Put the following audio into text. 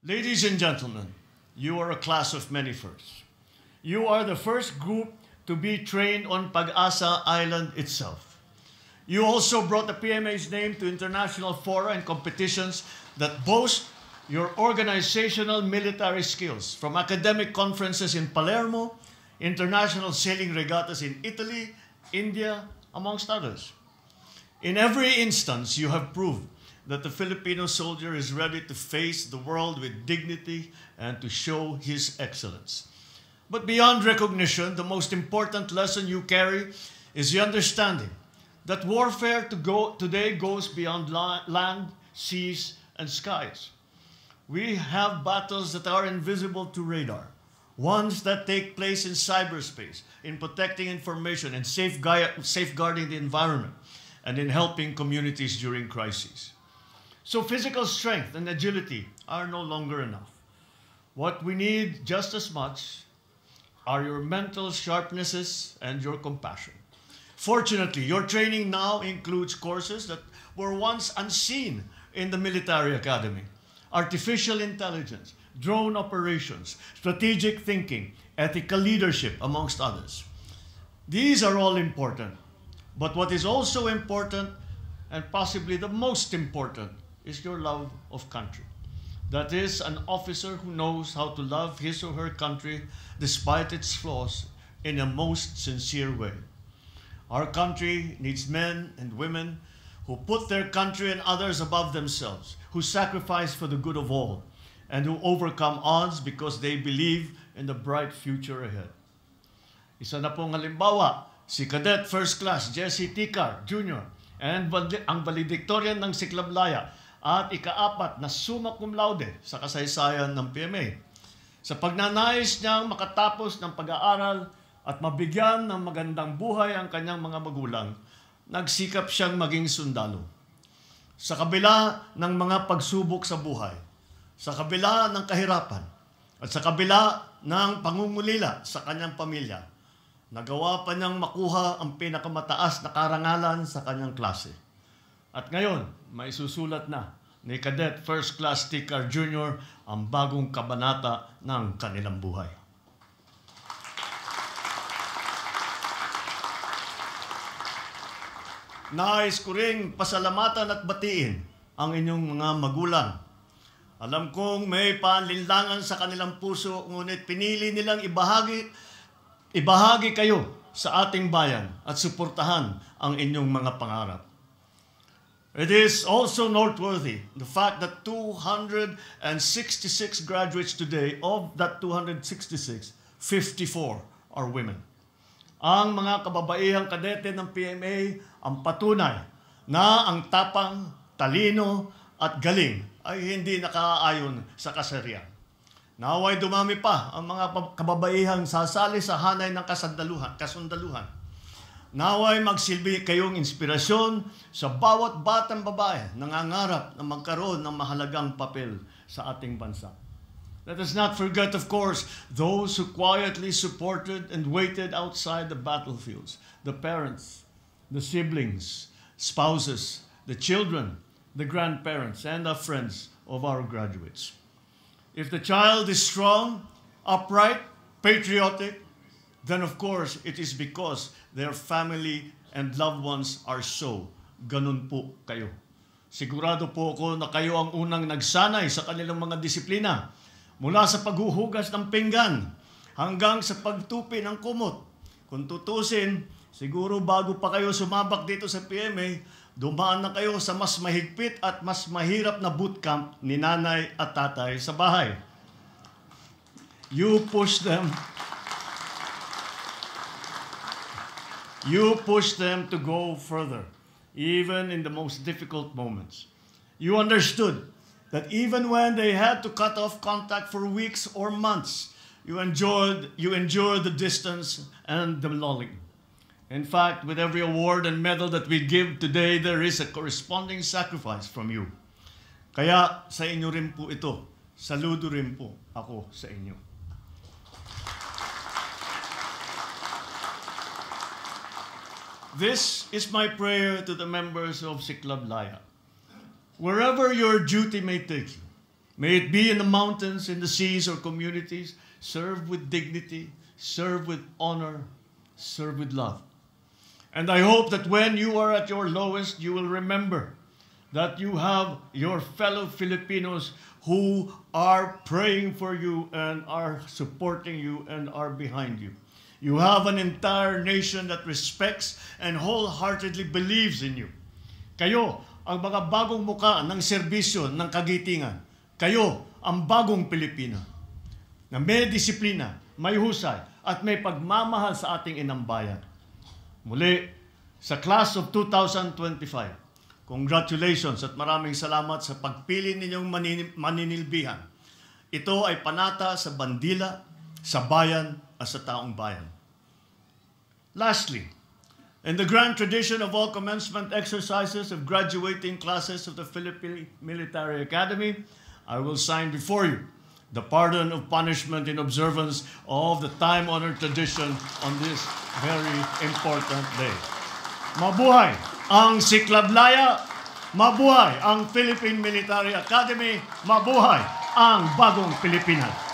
Ladies and gentlemen, you are a class of many firsts. You are the first group to be trained on Pag-asa Island itself. You also brought the PMA's name to international fora and competitions that boast your organizational military skills, from academic conferences in Palermo, international sailing regattas in Italy, India, amongst others. In every instance, you have proved that the Filipino soldier is ready to face the world with dignity and to show his excellence. But beyond recognition, the most important lesson you carry is the understanding that warfare today goes beyond land, seas, and skies. We have battles that are invisible to radar, ones that take place in cyberspace, in protecting information and safeguarding the environment, and in helping communities during crises. So physical strength and agility are no longer enough. What we need just as much are your mental sharpnesses and your compassion. Fortunately, your training now includes courses that were once unseen in the military academy: artificial intelligence, drone operations, strategic thinking, ethical leadership, amongst others. These are all important. But what is also important, and possibly the most important, is your love of country. That is, an officer who knows how to love his or her country despite its flaws in a most sincere way. Our country needs men and women who put their country and others above themselves, who sacrifice for the good of all, and who overcome odds because they believe in the bright future ahead. Isa na pong halimbawa, si Cadet First Class Jesse Ticar Jr. and ang valedictorian ng Siklablaya at ika-4 na summa cum laude sa kasaysayan ng PMA. Sa pagnanais niyang makatapos ng pag-aaral at mabigyan ng magandang buhay ang kanyang mga magulang, nagsikap siyang maging sundalo. Sa kabila ng mga pagsubok sa buhay, sa kabila ng kahirapan, at sa kabila ng pangungulila sa kanyang pamilya, nagawa pa niyang makuha ang pinakamataas na karangalan sa kanyang klase. At ngayon, may susulat na ni Cadet First Class Ticar Jr. ang bagong kabanata ng kanilang buhay. Nais ko ring pasalamatan at batiin ang inyong mga magulang. Alam kong may panlinlangan sa kanilang puso, ngunit pinili nilang ibahagi kayo sa ating bayan at suportahan ang inyong mga pangarap. It is also noteworthy the fact that 266 graduates today, of that 266, 54 are women. Ang mga kababaihang kadete ng PMA ang patunay na ang tapang, talino at galing ay hindi nakaayon sa kasarian. Naway dumami pa ang mga kababaihang sasali sa hanay ng kasundaluhan. Naway magsilbi kayong inspirasyon sa bawat batang babae na nangangarap na magkaroon ng mahalagang papel sa ating bansa. Let us not forget, of course, those who quietly supported and waited outside the battlefields, the parents, the siblings, spouses, the children, the grandparents, and the friends of our graduates. If the child is strong, upright, patriotic, then of course it is because their family and loved ones are so. Ganun po kayo. Sigurado po ako na kayo ang unang nagsanay sa kanilang mga disiplina, mula sa paghuhugas ng pinggan hanggang sa pagtupi ng kumot. Kung tutusin, siguro bago pa kayo sumabak dito sa PMA, dumaan na kayo sa mas mahigpit at mas mahirap na bootcamp ni nanay at tatay sa bahay. You push them to go further, even in the most difficult moments. You understood that even when they had to cut off contact for weeks or months, you endured the distance and the lulling. In fact, with every award and medal that we give today, there is a corresponding sacrifice from you. Kaya sa inyo rin po ito. Saludo rin po ako sa inyo. This is my prayer to the members of Siklablaya. Wherever your duty may take you, May it be in the mountains, in the seas, or communities. Serve with dignity, serve with honor, serve with love. And I hope that when you are at your lowest, you will remember that you have your fellow Filipinos who are praying for you and are supporting you and are behind you. You have an entire nation that respects and wholeheartedly believes in you. Kayo ang mga bagong muka ng serbisyo ng kagitingan. Kayo ang bagong Pilipino na may disiplina, may husay, at may pagmamahal sa ating inang bayan. Muli, sa class of 2025, congratulations at maraming salamat sa pagpili ninyong maninilbihan. Ito ay panata sa bandila, sa bayan, at sa taong bayan. Lastly, in the grand tradition of all commencement exercises of graduating classes of the Philippine Military Academy, I will sign before you the pardon of punishment in observance of the time-honored tradition on this very important day. Mabuhay ang Siklablaya! Mabuhay ang Philippine Military Academy! Mabuhay ang bagong Pilipinas!